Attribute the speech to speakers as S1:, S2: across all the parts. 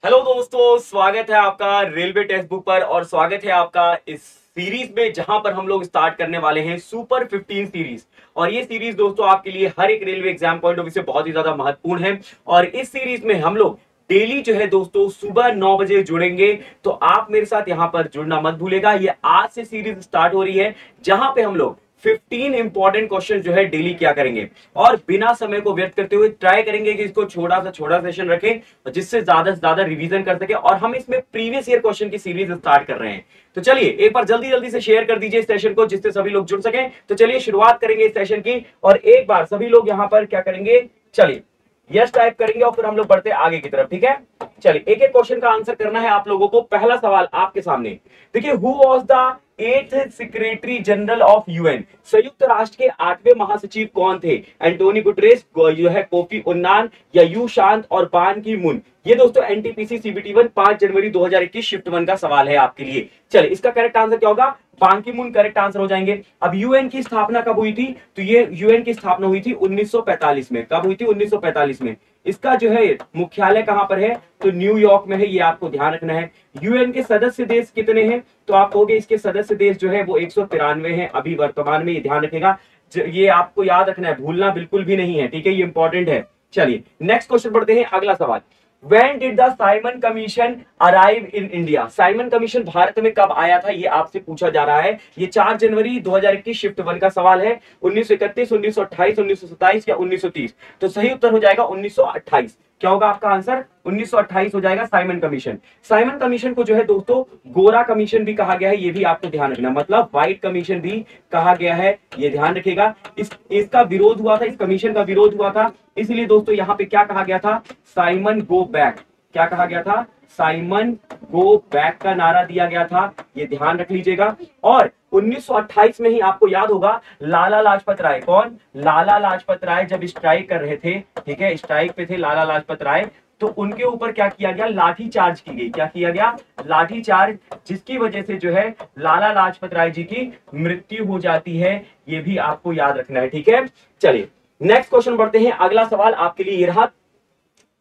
S1: Hello दोस्तों, स्वागत है आपका रेलवे टेक्स्ट बुक पर और स्वागत है आपका इस सीरीज में जहां पर हम लोग स्टार्ट करने वाले हैं सुपर 15 सीरीज। और ये सीरीज दोस्तों आपके लिए हर एक railway exam point of view से बहुत ही ज्यादा महत्वपूर्ण है। और इस सीरीज में हम लोग डेली जो है दोस्तों सुबह 9 बजे जुड़ेंगे, तो आप मेरे साथ यहां पर जुड़ना मत भूलेगा। ये आज से सीरीज स्टार्ट हो रही है जहां पे हम लोग 15 इंपॉर्टेंट क्वेश्चन जो है डेली क्या करेंगे और बिना समय को व्यर्थ करते हुए ट्राई करेंगे कि इसको छोटा सेशन रखें जिससे ज्यादा से ज्यादा रिवीजन कर सके। और हम इसमें प्रीवियस ईयर क्वेश्चन की सीरीज स्टार्ट कर रहे हैं। तो चलिए एक बार जल्दी जल्दी से शेयर कर दीजिए इस सेशन को जिससे सभी लोग जुड़ सकें। तो चलिए शुरुआत करेंगे इस सेशन की और एक बार सभी लोग यहां पर क्या करेंगे, चलिए यस टाइप करेंगे और फिर हम लोग बढ़ते आगे की तरफ। ठीक है, चलिए एक एक क्वेश्चन का आंसर करना है आप लोगों को। पहला सवाल आपके सामने देखिए, who was the 8th secretary general of UN? संयुक्त राष्ट्र के 8वें महासचिव कौन थे? एंटोनी गुटरेस, जो है कोफी उन्नान या यू शांत और बान की मून? ये दोस्तों एनटीपीसी सीबीटी 1 5 जनवरी 2021 शिफ्ट 1 का सवाल है आपके लिए। चलिए इसका करेक्ट आंसर क्या होगा? बान की मून करेक्ट आंसर हो जाएंगे। अब यूएन की स्थापना कब हुई थी? तो ये यूएन की स्थापना हुई थी 1945 में। कब हुई थी? 1945 में। इसका जो है मुख्यालय कहां पर है? तो न्यूयॉर्क में है, ये आपको ध्यान रखना है। यूएन के सदस्य देश कितने हैं? तो आप कहोगे इसके सदस्य देश जो है वो 193 हैं अभी वर्तमान में, ये ध्यान रखेगा। ये आपको याद रखना है, भूलना बिल्कुल भी नहीं है। ठीक है, ये इंपॉर्टेंट है। चलिए नेक्स्ट क्वेश्चन पढ़ते हैं, अगला सवाल। When did the Simon Commission arrive in India? Simon commission Bharat में कब आया था, ये आपसे पूछा जा रहा है। ये 4 जनवरी 2021 शिफ्ट 1 का सवाल है। 1931, 1928, 1927 या 1930? तो सही उत्तर हो जाएगा 1928। क्या होगा आपका आंसर? 1928 हो जाएगा साइमन कमीशन। साइमन कमीशन को जो है दोस्तों गोरा कमीशन भी कहा गया है, ये भी आपको ध्यान रखना, मतलब व्हाइट कमीशन भी कहा गया है, ये ध्यान रखिएगा। इसका विरोध हुआ था, इस कमीशन का विरोध हुआ था, इसलिए दोस्तों यहां पे क्या कहा गया था? Simon go back. क्या कहा गया था? साइमन गो बैक का नारा दिया गया था, ये ध्यान रख लीजिएगा। और 1928 में ही आपको याद होगा लाला लाजपत राय, कौन? लाला लाजपत राय जब स्ट्राइक कर रहे थे, ठीक है, स्ट्राइक पे थे लाला लाजपत राय, तो उनके ऊपर क्या किया गया? लाठी चार्ज की गई। क्या किया गया? लाठी चार्ज, जिसकी वजह से जो है लाला लाजपत राय जी की मृत्यु हो जाती है, ये भी आपको याद रखना है। ठीक है, चलिए नेक्स्ट क्वेश्चन बढ़ते हैं। अगला सवाल आपके लिए ये रहा।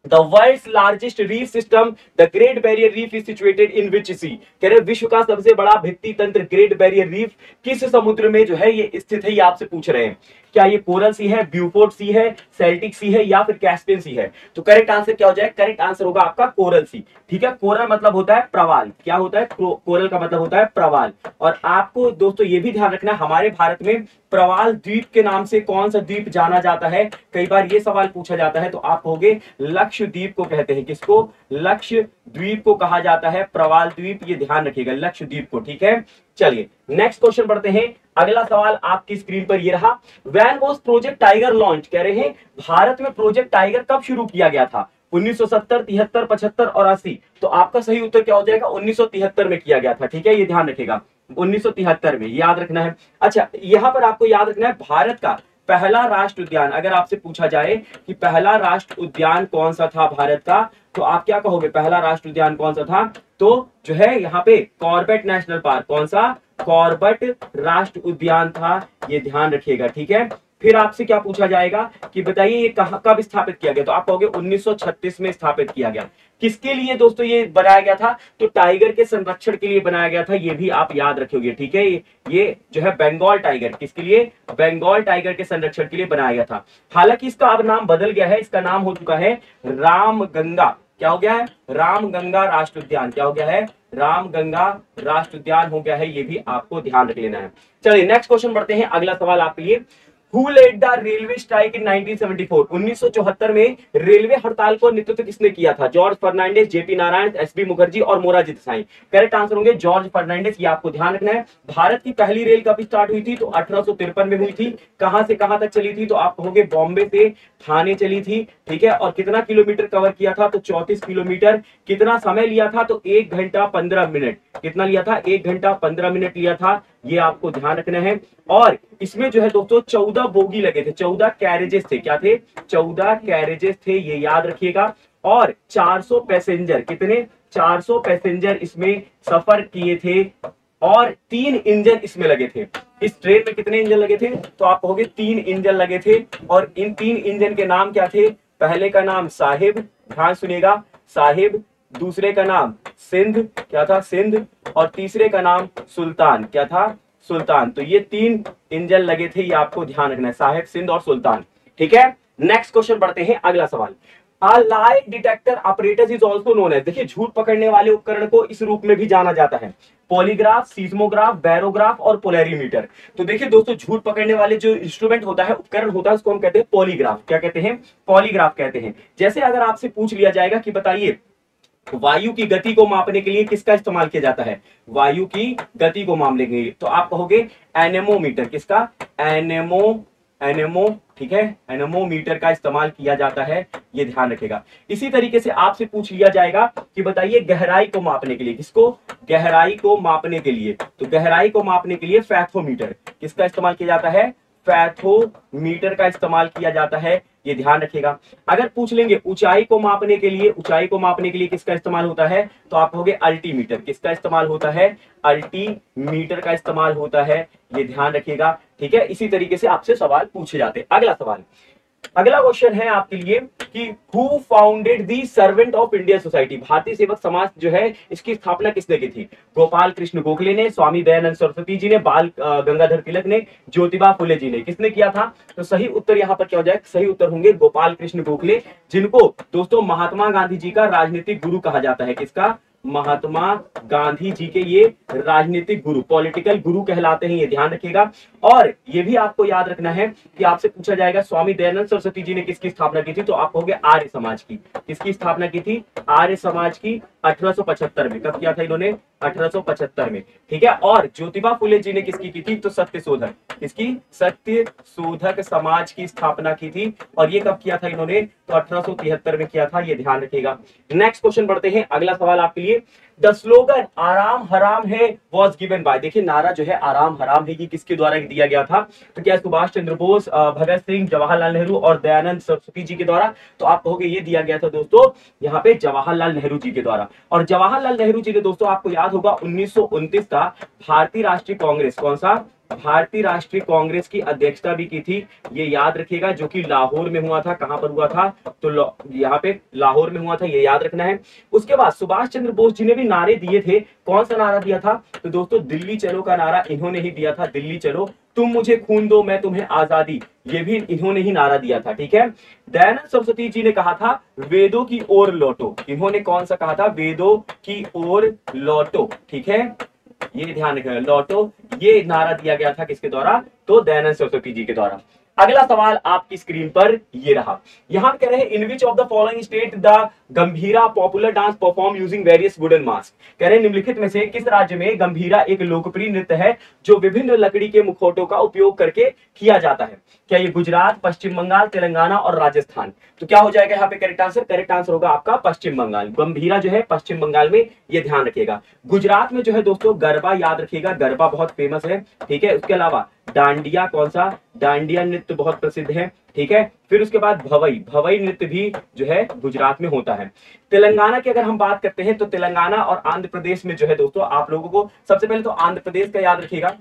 S1: The world's largest reef system, the Great Barrier Reef, is situated in which sea? कह रहे विश्व का सबसे बड़ा भित्ति तंत्र ग्रेट बैरियर रीफ किस समुद्र में जो है ये स्थित है, ये आपसे पूछ रहे हैं। क्या ये कोरल सी है, ब्यूफोर्ट सी है, सेल्टिक सी है या फिर कैस्पियन सी है? तो करेक्ट आंसर क्या हो जाएगा? करेक्ट आंसर होगा आपका कोरल सी। ठीक है, कोरल मतलब होता है प्रवाल। क्या होता है? कोरल का मतलब होता है प्रवाल। और आपको दोस्तों ये भी ध्यान रखना, हमारे भारत में प्रवाल द्वीप के नाम से कौन सा द्वीप जाना जाता है? कई बार ये सवाल पूछा जाता है, तो आप कहोगे लक्षद्वीप को कहते हैं। किसको? लक्षद्वीप को कहा जाता है, प्रवाल द्वीप, ये ध्यान रखिएगा, लक्षद्वीप को। ठीक है, चलिए नेक्स्ट क्वेश्चन पढ़ते हैं। अगला सवाल आपकी स्क्रीन पर ये रहा। When was project tiger launch? कह रहे हैं भारत में प्रोजेक्ट टाइगर कब शुरू किया गया था? 1970, 73, 75 और 80? तो आपका सही उत्तर क्या हो जाएगा? 1973 में किया गया था। ठीक है, ये ध्यान रखेगा, 1973 में, याद रखना है। अच्छा, यहां पर आपको याद रखना है भारत का पहला राष्ट्र उद्यान, अगर आपसे पूछा जाए कि पहला राष्ट्र उद्यान कौन सा था भारत का, तो आप क्या कहोगे? पहला राष्ट्र उद्यान कौन सा था? तो जो है यहाँ पे कॉर्बेट नेशनल पार्क। कौन सा? कॉर्बेट राष्ट्र उद्यान था, ये ध्यान रखिएगा। ठीक है, फिर आपसे क्या पूछा जाएगा कि बताइए ये कब स्थापित किया गया? तो आप कहोगे 1936 में स्थापित किया गया। किसके लिए दोस्तों ये बनाया गया था? तो टाइगर के संरक्षण के लिए बनाया गया था, ये भी आप याद रखोगे। ठीक है, ये जो है बंगाल टाइगर, किसके लिए? बंगाल टाइगर के संरक्षण के लिए बनाया गया था। हालांकि इसका अब नाम बदल गया है, इसका नाम हो चुका है रामगंगा। क्या हो गया है? रामगंगा राष्ट्र उद्यान। क्या हो गया है? रामगंगा राष्ट्र उद्यान हो गया है, ये भी आपको ध्यान रख लेना है। चलिए नेक्स्ट क्वेश्चन बढ़ते हैं। अगला सवाल आपके लिए, Who led the railway strike in 1974? 1974 में रेलवे हड़ताल को नेतृत्व किसने किया था? जॉर्ज फर्नांडिस, जेपी नारायण, एसबी मुखर्जी और मोरारजी देसाई? करेक्ट आंसर होंगे जॉर्ज फर्नांडिस, ये आपको ध्यान रखना है। भारत की पहली रेल कब स्टार्ट हुई थी? तो 1853 में हुई थी। कहां से कहां तक चली थी? तो आप कहोगे बॉम्बे से थाने चली थी। ठीक है, और कितना किलोमीटर कवर किया था? तो 34 किलोमीटर। कितना समय लिया था? तो 1 घंटा 15 मिनट। कितना लिया था? 1 घंटा 15 मिनट लिया था, ये आपको ध्यान रखना है। और इसमें जो है दोस्तों 14 बोगी लगे थे, 14 कैरेजेस थे। क्या थे? 14 कैरेजेस थे, ये याद रखिएगा। और 400 पैसेंजर, कितने? 400 पैसेंजर इसमें सफर किए थे और 3 इंजन इसमें लगे थे। इस ट्रेन में कितने इंजन लगे थे? तो आप कहोगे 3 इंजन लगे थे। और इन 3 इंजन के नाम क्या थे? पहले का नाम साहिब, ध्यान सुनिएगा, साहिब। दूसरे का नाम सिंध, क्या था, सिंध, और तीसरे का नाम सुल्तान, क्या था, सुल्तान। तो ये 3 इंजन लगे थे, ये आपको ध्यान रखना है, साहेब, सिंध और सुल्तान। ठीक है, नेक्स्ट क्वेश्चन बढ़ते हैं, अगला सवाल। A lie detector apparatus is also known as, देखिए झूठ पकड़ने वाले उपकरण को इस रूप में भी जाना जाता है, पॉलीग्राफ, सीस्मोग्राफ, बैरोग्राफ और पोलैरीमीटर। तो देखिए दोस्तों, झूठ पकड़ने वाले जो इंस्ट्रूमेंट होता है, उपकरण होता है, उसको हम कहते हैं पॉलीग्राफ। क्या कहते हैं, पॉलीग्राफ कहते हैं। जैसे अगर आपसे पूछ लिया जाएगा कि बताइए वायु की गति को मापने के लिए किसका इस्तेमाल किया जाता है, वायु की गति को मापने के लिए, तो आप कहोगे एनेमोमीटर। किसका, एनेमो, ठीक है, एनेमोमीटर का इस्तेमाल किया जाता है, ये ध्यान रखेगा। इसी तरीके से आपसे पूछ लिया जाएगा कि बताइए गहराई को मापने के लिए, किसको, गहराई को मापने के लिए, तो गहराई को मापने के लिए फैथोमीटर, किसका इस्तेमाल किया जाता है, फैथोमीटर का इस्तेमाल किया जाता है, ये ध्यान रखिएगा। अगर पूछ लेंगे ऊंचाई को मापने के लिए, ऊंचाई को मापने के लिए किसका इस्तेमाल होता है, तो आप कहोगे अल्टीमीटर। किसका इस्तेमाल होता है, अल्टीमीटर का इस्तेमाल होता है, ये ध्यान रखिएगा। ठीक है, इसी तरीके से आपसे सवाल पूछे जाते हैं। अगला सवाल, अगला क्वेश्चन है आपके लिए कि who founded the servant of Indian society, भारतीय सेवक समाज जो है, इसकी स्थापना किसने की थी, गोपाल कृष्ण गोखले ने, स्वामी दयानंद सरस्वती जी ने, बाल गंगाधर तिलक ने, ज्योतिबा फुले जी ने, किसने किया था। तो सही उत्तर यहाँ पर क्या हो जाए, सही उत्तर होंगे गोपाल कृष्ण गोखले, जिनको दोस्तों महात्मा गांधी जी का राजनीतिक गुरु कहा जाता है। किसका, महात्मा गांधी जी के ये राजनीतिक गुरु, पॉलिटिकल गुरु कहलाते हैं, ये ध्यान रखिएगा। और ये भी आपको याद रखना है कि आपसे पूछा जाएगा स्वामी दयानंद सरस्वती जी ने किसकी स्थापना की थी, तो आप कहोगे आर्य समाज की। किसकी स्थापना की थी, आर्य समाज की, 1875 में। कब किया था इन्होंने, 1875 में। ठीक है, और ज्योतिबा फुले जी ने किसकी की थी, तो सत्य शोधक, किसकी, सत्य शोधक समाज की स्थापना की थी, और ये कब किया था इन्होंने, तो 1873 में किया था, ये ध्यान रखिएगा। नेक्स्ट क्वेश्चन बढ़ते हैं, अगला सवाल आपके लिए। द स्लोगन आराम हराम है वॉज गिवन बाय, देखिए नारा जो है आराम हराम है, ये किसके द्वारा दिया गया था, तो क्या सुभाष चंद्र बोस, भगत सिंह, जवाहरलाल नेहरू और दयानंद सरस्वती जी के द्वारा, तो आप कहोगे ये दिया गया था दोस्तों यहाँ पे जवाहरलाल नेहरू जी के द्वारा। और जवाहरलाल नेहरू जी ने दोस्तों, आपको याद होगा 1929 का भारतीय राष्ट्रीय कांग्रेस, कौन सा, भारतीय राष्ट्रीय कांग्रेस की अध्यक्षता भी की थी, ये याद रखिएगा, जो कि लाहौर में हुआ था। कहां पर हुआ था, तो यहाँ पे लाहौर में हुआ था, ये याद रखना है। उसके बाद सुभाष चंद्र बोस जी ने भी नारे दिए थे, कौन सा नारा दिया था, तो दोस्तों दिल्ली चलो का नारा इन्होंने ही दिया था, दिल्ली चलो, तुम मुझे खून दो मैं तुम्हें आजादी, ये भी इन्होंने ही नारा दिया था। ठीक है, दयानंद सरस्वती जी ने कहा था वेदों की ओर लौटो, इन्होंने कौन सा कहा था, वेदों की ओर लौटो। ठीक है, ये ध्यान रखना, लौटो, ये नारा दिया गया था किसके द्वारा, तो दयानंद सरस्वती जी के द्वारा। अगला सवाल आपकी स्क्रीन पर ये रहा, यहां कह रहे हैं in which of the following state the Gambhira popular dance perform using various wooden mask, कह रहे हैं निम्नलिखित में से किस राज्य में गंभीरा एक लोकप्रिय नृत्य है जो विभिन्न लकड़ी के मुखौटों का उपयोग करके किया जाता है। क्या ये गुजरात, पश्चिम बंगाल, तेलंगाना और राजस्थान, तो क्या हो जाएगा यहाँ पे करेक्ट आंसर, करेक्ट आंसर होगा आपका पश्चिम बंगाल। गंभीरा जो है पश्चिम बंगाल में, ये ध्यान रखिएगा। गुजरात में जो है दोस्तों गरबा, याद रखिएगा गरबा बहुत फेमस है। ठीक है, उसके अलावा डांडिया, कौन सा, डांडिया नृत्य बहुत प्रसिद्ध है। ठीक है, फिर उसके बाद भवई, भवई नृत्य भी जो है गुजरात में होता है। तेलंगाना की अगर हम बात करते हैं तो तेलंगाना और आंध्र प्रदेश में जो है दोस्तों, आप लोगों को सबसे पहले तो आंध्र प्रदेश का याद रखिएगा,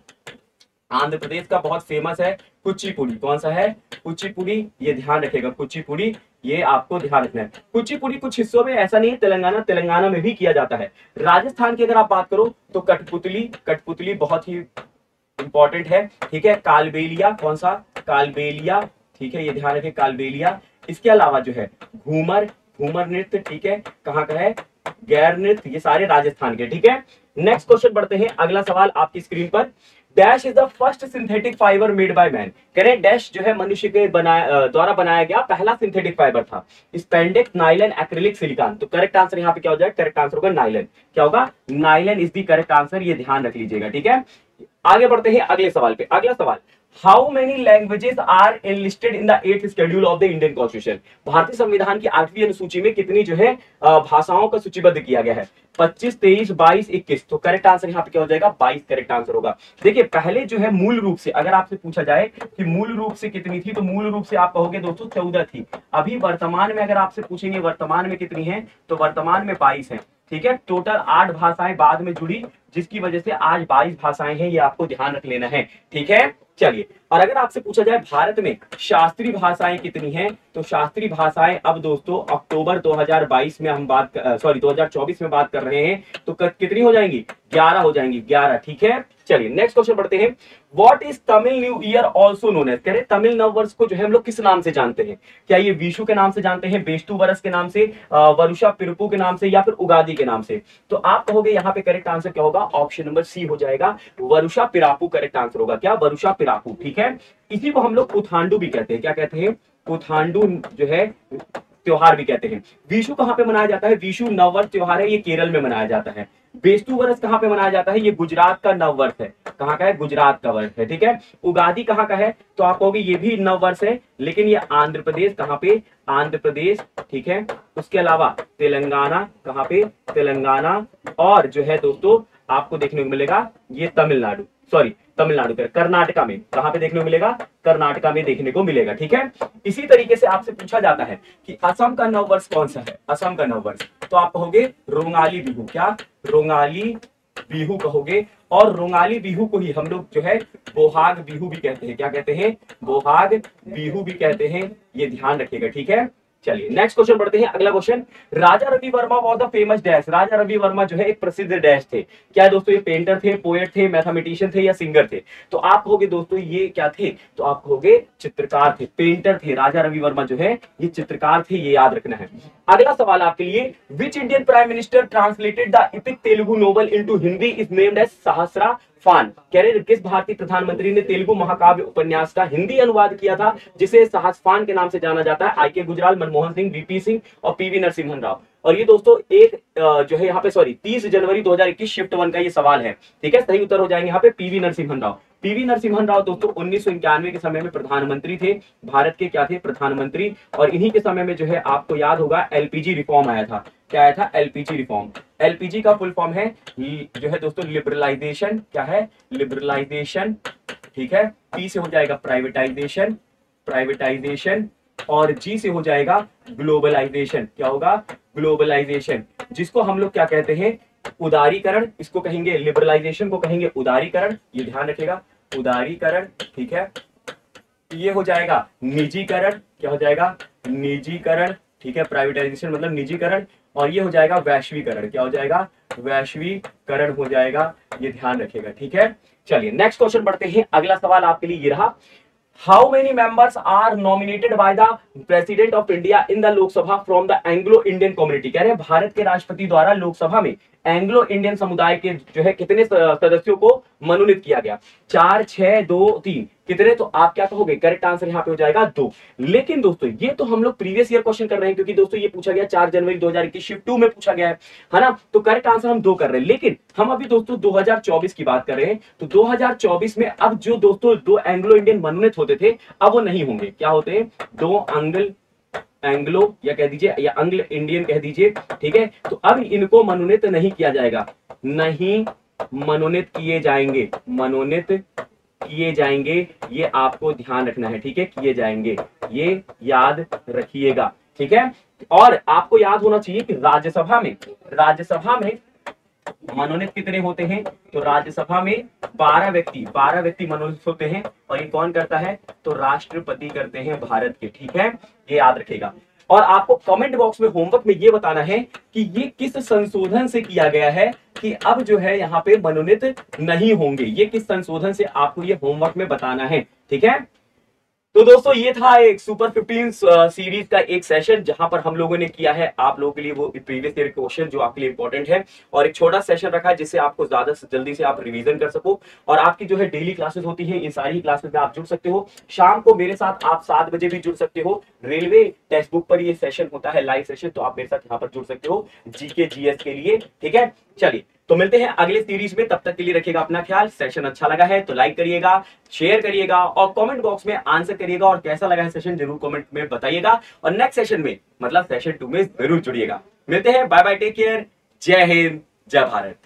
S1: आंध्र प्रदेश का बहुत फेमस है कुचिपुड़ी, कौन सा है, कुचिपुड़ी, ये ध्यान रखेगा, कुचिपुड़ी, ये आपको ध्यान रखना है। कुचिपुड़ी कुछ हिस्सों में, ऐसा नहीं है तेलंगाना में भी किया जाता है। राजस्थान की अगर आप बात करो तो कठपुतली, कठपुतली बहुत ही इंपॉर्टेंट है। ठीक है, कालबेलिया, कौन सा, कालबेलिया, ठीक है, ये ध्यान रखें कालबेलिया। इसके अलावा जो है घूमर, घूमर नृत्य, ठीक है, कहाँ का है, गैर नृत्य, ये सारे राजस्थान के। ठीक है, नेक्स्ट क्वेश्चन बढ़ते हैं, अगला सवाल आपकी स्क्रीन पर। Dash is the first synthetic fibre made by man, कह रहे हैं डैश जो है मनुष्य के द्वारा बनाया गया पहला सिंथेटिक फाइबर था, स्पेंडेक्स, नाइलन, एक्रिलिक, सिलिकॉन, तो करेक्ट आंसर यहाँ पे क्या हो जाएगा, करेक्ट आंसर होगा नाइलन। क्या होगा, nylon is the correct answer, ये ध्यान रख लीजिएगा। ठीक है, आगे बढ़ते हैं अगले सवाल पे। अगला सवाल, how many languages are enlisted in the 8th schedule of the Indian constitution, भारतीय संविधान की 8वीं अनुसूची में कितनी जो है भाषाओं का सूचीबद्ध किया गया है, 25, 23, 22, 21, तो करेक्ट आंसर यहाँ पे क्या हो जाएगा, 22 करेक्ट आंसर होगा। देखिए पहले जो है मूल रूप से अगर आपसे पूछा जाए कि मूल रूप से कितनी थी, तो मूल रूप से आप कहोगे दोस्तों 14 थी। अभी वर्तमान में अगर आपसे पूछेंगे वर्तमान में कितनी है, तो वर्तमान में 22 है। ठीक है, टोटल 8 भाषाएं बाद में जुड़ी, जिसकी वजह से आज 22 भाषाएं हैं, ये आपको ध्यान रख लेना है। ठीक है, चलिए, और अगर आपसे पूछा जाए भारत में शास्त्रीय भाषाएं कितनी हैं, तो शास्त्रीय भाषाएं अब दोस्तों अक्टूबर 2022 में हम 2024 में बात कर रहे हैं, तो कितनी हो जाएंगी? 11 हो जाएंगी, 11। ठीक है, चलिए नेक्स्ट क्वेश्चन पढ़ते हैं। What is Tamil new year also known as? कह रहे तमिल नव वर्ष को जो है हम लोग किस नाम से जानते हैं? क्या ये विशु के नाम से जानते हैं, बेस्तु वरस के नाम से, वरुषा पिरपु के नाम से, या फिर उगादि के नाम से? तो आप कहोगे यहाँ पे करेक्ट आंसर क्या होगा? ऑप्शन नंबर सी हो जाएगा, वरुषा पिरापू करेक्ट आंसर होगा। क्या? वरुषा पिरापू। ठीक है, इसी को हम लोग पुथांडु भी कहते हैं। क्या कहते हैं? पुथांडु जो है त्योहार भी कहते हैं। विशु कहां पे मनाया जाता है? विशु नववर्ष त्योहार है, ये केरल में मनाया जाता है। बेस्तु वर्ष कहां पे मनाया जाता है? ये गुजरात का नववर्ष है। कहां का है? गुजरात का वर्ष है। ठीक है, उगादि कहां का है? तो आप कहोगे ये भी नववर्ष है, लेकिन ये आंध्र प्रदेश। कहां पे? आंध्र प्रदेश। ठीक है, उसके अलावा तेलंगाना। कहां पे? तेलंगाना। और जो है दोस्तों आपको देखने को मिलेगा ये तमिलनाडु, तमिलनाडु कर कर्नाटका में। कहां पे देखने को मिलेगा? कर्नाटका में देखने को मिलेगा। ठीक है, इसी तरीके से आपसे पूछा जाता है कि असम का नववर्ष कौन सा है? असम का नववर्ष, तो आप कहोगे रोंगाली बिहू। क्या? रोंगाली बिहू कहोगे। और रोंगाली बिहू को ही हम लोग जो है बोहाग बिहू भी कहते हैं। क्या कहते हैं? बोहाग बिहू भी कहते हैं, ये ध्यान रखिएगा। ठीक है, चलिए नेक्स्ट क्वेश्चन पढ़ते हैं। अगला question, Raja Ravi Varma was the famous dash? Raja Ravi Varma जो है एक प्रसिद्ध डैश थे। क्या दोस्तों ये पेंटर थे, पोएट थे, मैथमेटिशियन थे, या सिंगर थे? तो आप कहोगे दोस्तों ये क्या थे? तो आप कहोगे चित्रकार थे, पेंटर थे। राजा रवि वर्मा जो है ये चित्रकार थे, ये याद रखना है। अगला सवाल आपके लिए, which Indian prime minister translated the epic Telugu novel into Hindi is named as Sahasraphan? कह रहे किस भारतीय प्रधानमंत्री ने तेलुगु महाकाव्य उपन्यास का हिंदी अनुवाद किया था, जिसे सहस्रफान के नाम से जाना जाता है? आईके गुजराल, मनमोहन सिंह, वीपी सिंह और पीवी नरसिम्हन राव। और ये दोस्तों एक जो है यहाँ पे 30 जनवरी 2021 शिफ्ट 1 का ये सवाल है। ठीक है, सही उत्तर हो जाएंगे यहाँ पे पीवी नरसिम्हन राव। पीवी नरसिम्हन राव दोस्तों 1991 के समय में प्रधानमंत्री थे भारत के। क्या थे? प्रधानमंत्री। और इन्हीं के समय में जो है आपको याद होगा एलपीजी रिफॉर्म आया था। क्या आया था? LPG reform. एलपीजी का फुल फॉर्म है जो है दोस्तों लिबरलाइजेशन। क्या है? लिबरलाइजेशन। ठीक है, पी से हो जाएगा प्राइवेटाइजेशन, प्राइवेटाइजेशन। और जी से हो जाएगा ग्लोबलाइजेशन। क्या होगा? ग्लोबलाइजेशन, जिसको हम लोग क्या कहते हैं? उदारीकरण। इसको कहेंगे लिबरलाइजेशन को कहेंगे उदारीकरण, ये ध्यान रखिएगा, उदारीकरण। ठीक है, ये हो जाएगा निजीकरण। क्या हो जाएगा? निजीकरण। ठीक है, प्राइवेटाइजेशन मतलब निजीकरण। और ये हो जाएगा वैश्वीकरण। क्या हो जाएगा? वैश्वीकरण हो जाएगा, ये ध्यान रखिएगा। ठीक है, चलिए नेक्स्ट क्वेश्चन बढ़ते हैं। अगला सवाल आपके लिए ये रहा, how many members are nominated by the president of India in the Lok Sabha from the Anglo Indian community? कह रहे हैं भारत के राष्ट्रपति द्वारा लोकसभा में एंग्लो इंडियन समुदाय के जो है कितने सदस्यों को मनोनीत किया गया? 4, 6, 2, 3 कितने? तो आप क्या कहोगे? करेक्ट आंसर यहाँ पे हो जाएगा 2। लेकिन दोस्तों ये तो हम लोग प्रीवियस ईयर क्वेश्चन कर रहे हैं, क्योंकि दोस्तों ये पूछा गया 4 जनवरी 2021 शिफ्ट 2 में पूछा गया है ना? तो करेक्ट आंसर हम 2 कर रहे हैं। लेकिन हम अभी दोस्तों 2024 की बात कर रहे हैं, तो 2024 में अब जो दोस्तों 2 एंग्लो इंडियन मनोनीत होते थे अब वो नहीं होंगे। क्या होते हैं? 2 एंग्लो या कह दीजिए या एंग्लो इंडियन कह दीजिए। ठीक है, तो अब इनको मनोनीत नहीं किया जाएगा, नहीं मनोनीत किए जाएंगे, मनोनीत किए जाएंगे, ये आपको ध्यान रखना है। ठीक है, किए जाएंगे, ये याद रखिएगा। ठीक है, और आपको याद होना चाहिए कि राज्यसभा में मनोनीत कितने होते हैं? तो राज्यसभा में 12 व्यक्ति मनोनीत होते हैं। और ये कौन करता है? तो राष्ट्रपति करते हैं भारत के। ठीक है, ये याद रखेगा। और आपको कमेंट बॉक्स में होमवर्क में ये बताना है कि ये किस संशोधन से किया गया है कि अब जो है यहाँ पे मनोनीत नहीं होंगे। ये किस संशोधन से आपको ये होमवर्क में बताना है। ठीक है, तो दोस्तों ये था एक सुपर 15 सीरीज का एक सेशन, जहां पर हम लोगों ने किया है आप लोगों के लिए वो प्रीवियस ईयर क्वेश्चन जो आपके लिए इंपॉर्टेंट है, और एक छोटा सेशन रखा है जिससे आपको ज्यादा से जल्दी से आप रिवीजन कर सको। और आपकी जो है डेली क्लासेस होती है, इन सारी क्लासेस में आप जुड़ सकते हो। शाम को मेरे साथ आप 7 बजे भी जुड़ सकते हो। रेलवे टेक्स्ट बुक पर ये सेशन होता है, लाइव सेशन, तो आप मेरे साथ यहाँ पर जुड़ सकते हो जीके जीएस के लिए। ठीक है, चलिए तो मिलते हैं अगले सीरीज में, तब तक के लिए रखिएगा अपना ख्याल। सेशन अच्छा लगा है तो लाइक करिएगा, शेयर करिएगा और कमेंट बॉक्स में आंसर करिएगा, और कैसा लगा है सेशन जरूर कमेंट में बताइएगा। और नेक्स्ट सेशन में मतलब सेशन 2 में जरूर जुड़िएगा। मिलते हैं, बाय बाय, टेक केयर, जय हिंद, जय भारत।